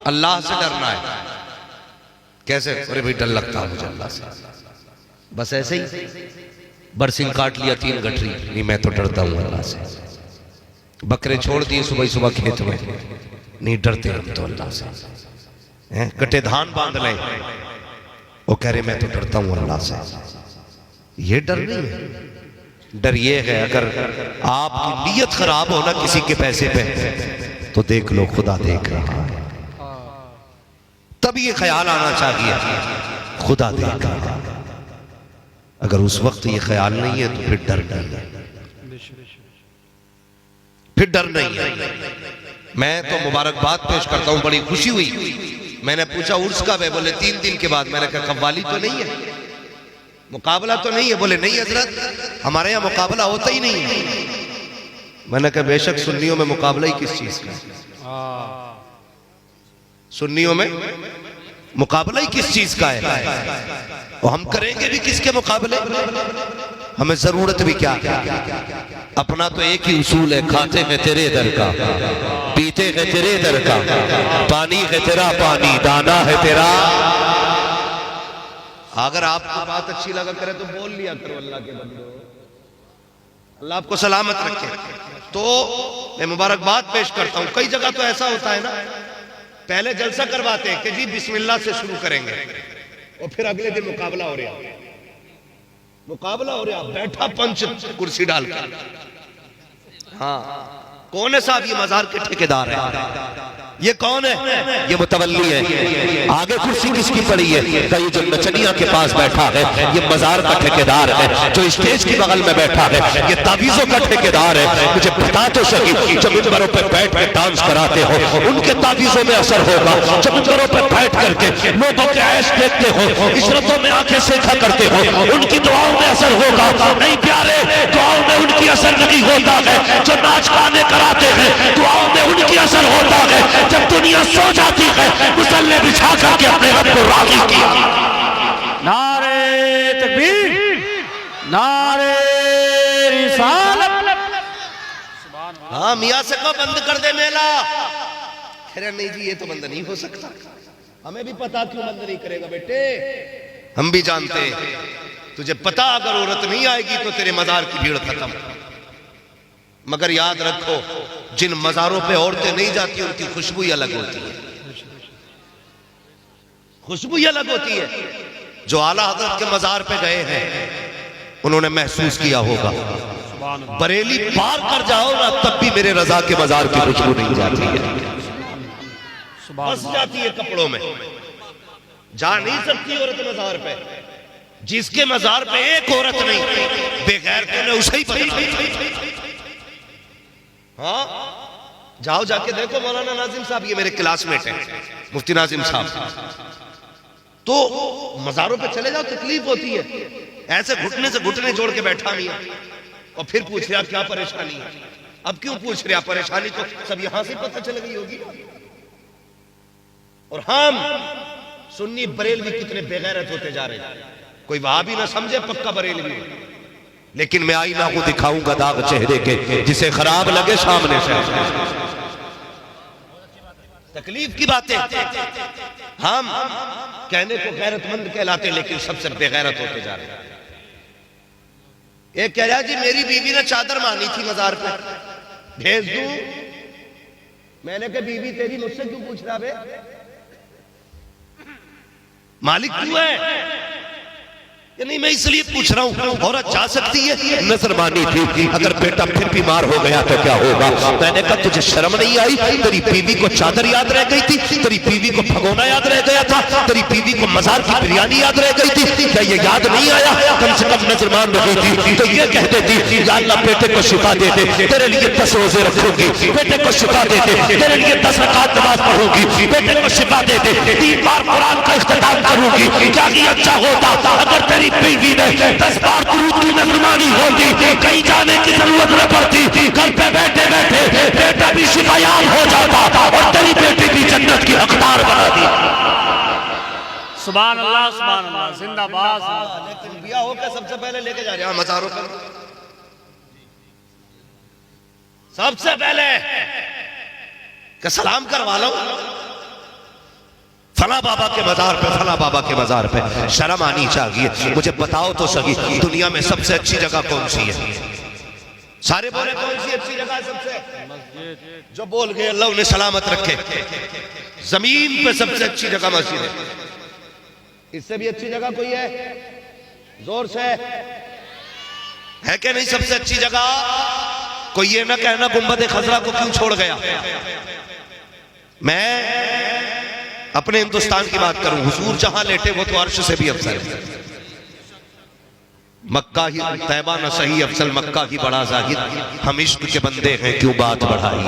अल्लाह से डरना है। कैसे? अरे भाई डर लगता है मुझे अल्लाह से, बस ऐसे ही बरसिंग काट लिया 3 गठरी, नहीं मैं तो डरता हूं अल्लाह से। बकरे छोड़ दिए सुबह सुबह खेत में, नहीं डरते हम तो अल्लाह से। कटे धान बांध ले, वो कह रहे मैं तो डरता हूं अल्लाह से। ये डर नहीं है, डर ये है अगर आपकी नीयत खराब हो ना किसी के पैसे पे, तो देख लो खुदा देख रहा है, तब ये ख्याल आना चाहिए खुदा देख रहा है। अगर उस वक्त ये ख्याल नहीं है तो फिर डर नहीं है, फिर डर नहीं है। मैं तो मुबारकबाद पेश करता हूं, बड़ी खुशी हुई। मैंने पूछा उर्स कब है? बोले 3 दिन के बाद। मैंने कहा कव्वाली तो नहीं है, मुकाबला तो नहीं है? बोले नहीं हजरत, हमारे यहाँ मुकाबला होता ही नहीं है। मैंने कहा बेशक सुन्नियों में मुकाबला ही किस चीज का है? सुन्नियों में मुकाबला ही किस चीज का है? और हम करेंगे भी किसके मुकाबले? हमें जरूरत भी क्या? अपना तो एक ही उसूल है, खाते हैं तेरे दर का, पीते हैं तेरे दर का, पानी है तेरा पानी, दाना है तेरा। अगर आपको बात अच्छी लगा करे तो बोल लिया करो अल्लाह के बंदो, अल्लाह आपको सलामत रखे। तो मैं मुबारकबाद पेश करता हूं। कई जगह तो ऐसा होता है ना, पहले जलसा करवाते हैं कि जी बिस्मिल्लाह से शुरू करेंगे, और फिर अगले दिन मुकाबला हो रहा, मुकाबला हो रहा, बैठा पंच कुर्सी डालकर। हाँ, कौन है साहब? ये मजार के ठेकेदार है। ये कौन है? ये मुतवल्ली है। आगे कुर्सी किसकी पड़ी है? ये जो नचनिया के पास बैठा है ये मजार का ठेकेदार है। जो स्टेज के बगल में बैठा है ये तावीज़ों का ठेकेदार है। मुझे बता तो सही, जब मिंबरों पर बैठ कर डांस कराते हो उनके तावीज़ों में असर होगा। जब मिंबरों पर बैठ करके लोगों के ऐश देखते हो, इशरतों में आंखें सेंधा करते हो, उनकी दुआओं में असर होगा। नहीं प्यारे, दुआओं में उनकी असर नहीं होता है। जो नाच गाने कराते हैं दुआओं में उनकी असर होता है। जब दुनिया सो जाती है मुसल्ले बिछा करके अपने रब को राजी किया। नारे तकबीर, नारे रिसालत। हाँ मियाँ से को बंद कर दे मेला। अरे नहीं जी ये तो बंद नहीं हो सकता। हमें भी पता क्यों बंद नहीं करेगा बेटे, हम भी जानते हैं। तुझे पता अगर औरत नहीं आएगी तो तेरे मजार की भीड़ खत्म। मगर याद रखो जिन मजारों पे औरतें नहीं जाती उनकी खुशबू ही अलग होती है, खुशबू ही अलग होती है। जो आला हजरत के मजार पे गए हैं उन्होंने महसूस किया होगा। बरेली पार कर जाओ ना तब भी मेरे रजा के मजार की खुशबू नहीं जाती है, बस जाती है कपड़ों में। जा नहीं सकती औरत मजार पे। जिसके मजार पे एक औरत नहीं, बेगैरतों ने उसे ही बदला। हाँ जाओ जाके देखो मौलाना नाजिम साहब, ये मेरे क्लासमेट हैं मुफ्ती नाजिम साहब। तो मजारों पे चले जाओ तकलीफ होती है। ऐसे घुटने से घुटने जोड़ के बैठा नहीं है और फिर पूछ रहा क्या परेशानी है। अब क्यों पूछ रहा? परेशानी तो सब यहां से पता चल गई होगी। और हम सुन्नी बरेलवी कितने बेगैरत होते जा रहे हैं। कोई वहां भी ना समझे पक्का बरेलवी, लेकिन मैं आईना को दिखाऊंगा दाग चेहरे के, जिसे खराब लगे सामने से। तकलीफ की बातें हम कहने को गैरतमंद कहलाते लेकिन सबसे बेगैरत होते जा रहे हैं। एक कह रहा जी मेरी बीवी ने चादर मांगी थी मजार पे, भेज दूं? मैंने कहा बीवी तेरी मुझसे क्यों पूछ रहा बे? मालिक क्यों है? नहीं मैं इसलिए पूछ रहा हूँ औरत जा सकती है? नजर मानी थी, अगर बेटा फिर बीमार हो गया तो क्या होगा? मैंने कहा तुझे शर्म नहीं आई? तेरी बीवी को चादर याद रह गई थी, तेरी बीवी को भगोना याद रह गया था, तेरी बीवी को मजार की बिरयानी याद रह गई थी, क्या ये याद नहीं आया? कम से कम नजर मान रही थी तो ये कह देती या अल्लाह बेटे को शिफा दे दे, तेरे लिए 10 रोजे रखूंगी, बेटे को शिफा दे दे, तेरे लिए 10 रकात नमाज पढ़ूंगी, बेटे को शिफा दे दे, 3 बार कुरान का इख्तिताम करूंगी। क्या ये अच्छा होता अगर तेरी बीवी ने 10 बार दुरूद की नजरमानी होती, कहीं जाने की जरूरत न पड़ती, घर पे बैठे बैठे बेटा भी शिफायाब हो जाता और तेरी बेटी भी जन्नत की हकदार बना दी। सुभान अल्लाह, सुभान अल्लाह, जिंदाबाद। लेकिन बिया होकर सबसे पहले लेके जा रहे हैं मजारों पर, सबसे पहले कि सलाम करवा लो। फला बाबा के मजार पे, फला बाबा के मजार पे। शर्म आनी चाहिए। मुझे बताओ तो सही, दुनिया में सबसे अच्छी जगह कौन सी है? सारे बोले कौन सी अच्छी जगह है सबसे? जो बोल गए अल्लाह उन्हें सलामत रखे। जमीन पे सबसे अच्छी जगह मस्जिद है। इससे भी अच्छी जगह कोई है? जोर से है कि नहीं? सबसे अच्छी जगह कोई ये ना कहना गुंबद खजरा को क्यों छोड़ गया। मैं अपने हिंदुस्तान की बात करूं, हुजूर जहां लेटे वो तो अर्श से भी अफजल है। मक्का ही तैबा न सही अफसल, मक्का ही बड़ा जाहिद। हम इश्क के बंदे हैं क्यों बात बढ़ाई।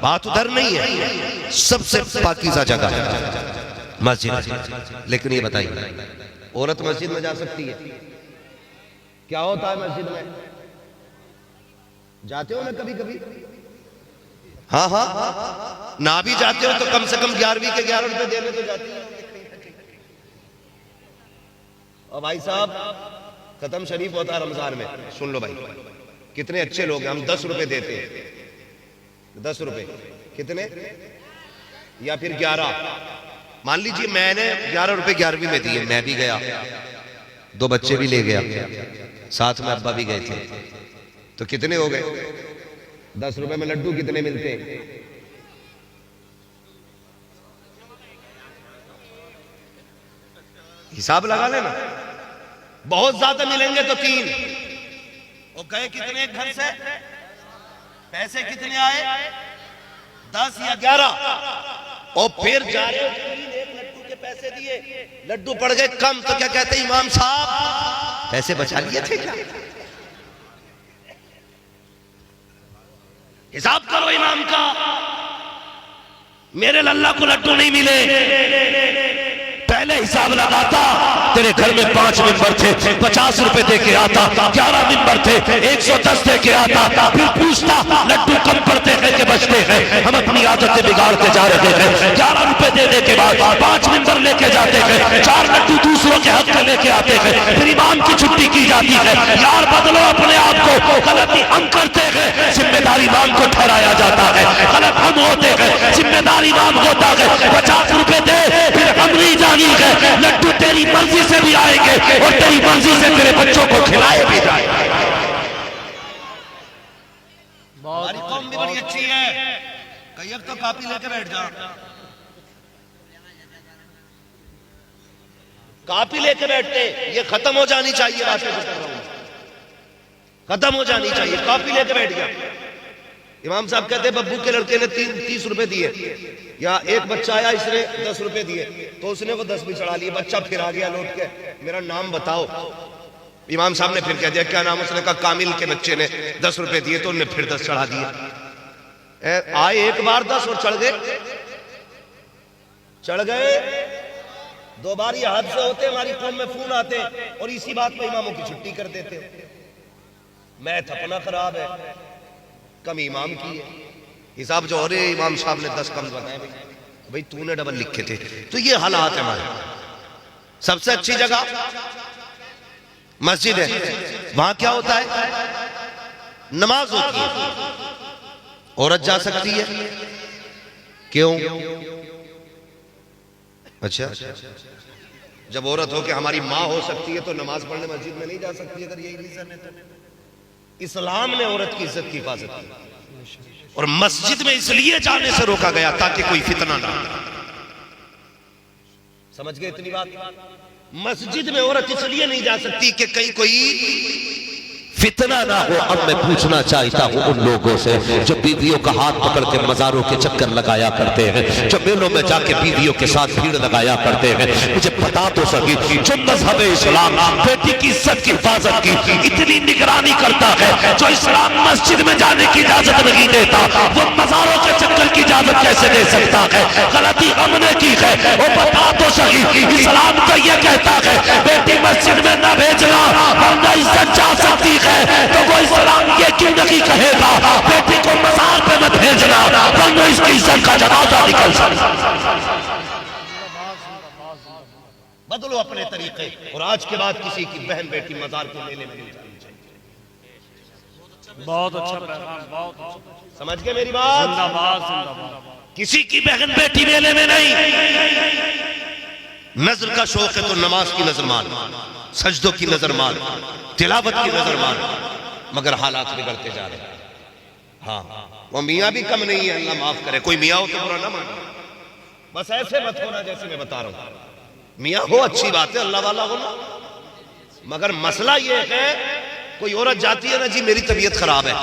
बात उधर नहीं है, सबसे पाकीज़ा जगह है मस्जिद। लेकिन ये बताइए, औरत मस्जिद में जा सकती है? क्या होता है मस्जिद में? जाते हो ना कभी कभी? हाँ हाँ, ना भी जाते हो तो कम से कम 11वीं के 11 रुपए देने तो जाती है। और भाई साहब खत्म शरीफ होता है रमजान में, सुन लो भाई, कितने अच्छे लोग हैं। हम 10 रुपए देते हैं, 10 रुपए कितने, या फिर 11। मान लीजिए मैंने 11 रुपए 11वीं में दिए, मैं भी गया, 2 बच्चे भी ले गया, साथ में अब्बा भी गए थे, तो कितने हो गए? 10 रुपए में लड्डू कितने मिलते हैं? हिसाब लगा लेना। बहुत ज्यादा मिलेंगे तो 3। और गए कितने घर से? पैसे कितने आए? 10 या 11। और फिर जा रहे हो, 3 एक लड्डू के पैसे दिए, लड्डू पड़ गए कम, तो क्या कहते हैं इमाम साहब पैसे बचा लिए थे क्या? हिसाब करो इमाम का। मेरे लल्ला को लड्डू नहीं मिले, पहले हिसाब लगाता। तेरे घर में 5 मेंबर थे, 50 रुपए दे के आता। 11 मेंबर थे, 110 दे के आता। फिर पूछता लड्डू कम पड़ते हैं कि बचते हैं? हम अपनी आदतें बिगाड़ते जा रहे हैं। 11 रुपए देने के बाद 5 मेंबर लेके जाते हैं, 4 लड्डू दूसरों के हक में लेके आते हैं। फिर इमाम की छुट्टी की जाती है। यार बदलो अपने आप को, गलती हम करते हैं, जिम्मेदारी इमाम को ठहराया जाता है। गलत हम होते हैं, जिम्मेदारी इमाम होता है। 50 रुपए दे, फिर हम नहीं जानी है। लड्डू तेरी मर्जी से भी आएंगे और तेरी मर्जी से तेरे बच्चों को खिलाए भी जाएंगे। हमारी कौम भी बड़ी अच्छी है। कई तो कापी लेके बैठ जा, कापी लेके बैठते। ये खत्म हो जानी चाहिए, बातें जो कर रहा हूं खत्म हो जानी चाहिए। कापी लेके बैठ गया। इमाम साहब कहते बब्बू के लड़के ने 30 रुपए दिए, या एक बच्चा आया इसने 10 रुपए दिए, तो उसने वो 10 भी चढ़ा लिए। बच्चा फिर आ गया लौट के, मेरा नाम बताओ। इमाम साहब ने फिर कह दिया क्या नाम? उसने कहा कामिल के बच्चे ने 10 रुपए दिए, तो उन्होंने फिर 10 चढ़ा दिए। आए एक बार 10 और चढ़ गए 2 बार। ये हद से होते, हमारी कौम में फोन आते और इसी बात पे इमामों की छुट्टी कर देते। मैथ अपना खराब है, कम इमाम की है। हिसाब जो हो रहे इमाम साहब ने 10 कम बताए, भाई तूने डबल लिखे थे। तो ये हालात है हमारे। सबसे अच्छी जगह मस्जिद है। वहां क्या होता है? नमाज होती है। औरत जा सकती है, क्यों? अच्छा, जब औरत हो कि हमारी माँ हो सकती है तो नमाज पढ़ने मस्जिद में नहीं जा सकती? अगर यही रीजन है तो इस्लाम ने औरत की इज्जत की हिफाजत की, और मस्जिद में इसलिए जाने से रोका गया ताकि कोई फितना ना। समझ गए इतनी बात? मस्जिद में औरत इसलिए नहीं जा सकती कि कहीं कोई फितना ना हो। अब मैं पूछना चाहता हूँ उन लोगों से जो बीवियों का हाथ पकड़ के मजारों के चक्कर लगाया करते हैं, जो मेलों में जाके बीवियों के साथ भीड़ लगाया करते हैं, मुझे बता तो सकी जो मजहब इस्लाम बेटी की इज्जत की हिफाजत की इतनी निगरानी करता है, जो इस्लाम मस्जिद में जाने की इजाजत नहीं देता, वो मजारों के चक्कर की इजाजत कैसे दे सकता है? गलती हमने की है। वो बता तो सही इस्लाम तो ये कहता है बेटी मस्जिद में न भेजना वरना इज्जत जा सकती है। तो वो इस्लाम ये क्यों नहीं कहेगा बेटी को मजार पे मत भेजना वरना इसकी इज्जत का जनाजा निकल सकता। बदलो अपने तरीके, और आज के बाद किसी की बहन बेटी मजार के मेले में नहीं जानी चाहिए। बहुत अच्छा पैगाम, बहुत अच्छा। समझ गए मेरी बात? जिंदाबाद, जिंदाबाद। किसी की बहन बेटी मेले में नहीं। नजर का शौक है तो नमाज की नजर मान, सजदों की नजर मान, तिलावत की नजर मान, मगर हालात बिगड़ते जा रहे हैं। हाँ, वो मियाँ भी कम नहीं है, अल्लाह माफ करे। कोई मियाँ हो तो बुरा ना मानो, बस ऐसे मत होना जैसे मैं बता रहा हूं। मियाँ हो अच्छी बात है, अल्लाह वाला हो ना, मगर मसला ये है कोई औरत जाती है ना, जी मेरी तबीयत खराब है,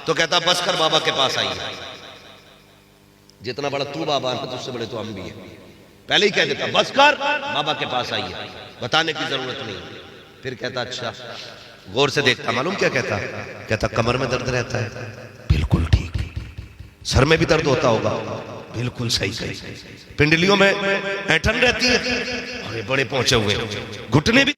तो कहता बस कर बाबा के पास आइए। जितना बड़ा तू बाबा है तुझसे बड़े तो हम भी हैं। पहले ही कह देता बस कर बाबा के पास आइए, बताने की जरूरत नहीं। फिर कहता अच्छा, गौर से देखता, मालूम क्या कहता? कहता कमर में दर्द रहता है, बिल्कुल ठीक। सर में भी दर्द होता होगा, बिल्कुल सही सही। पिंडलियों में ऐंठन रहती है, अरे बड़े पहुंचे हुए, घुटने भी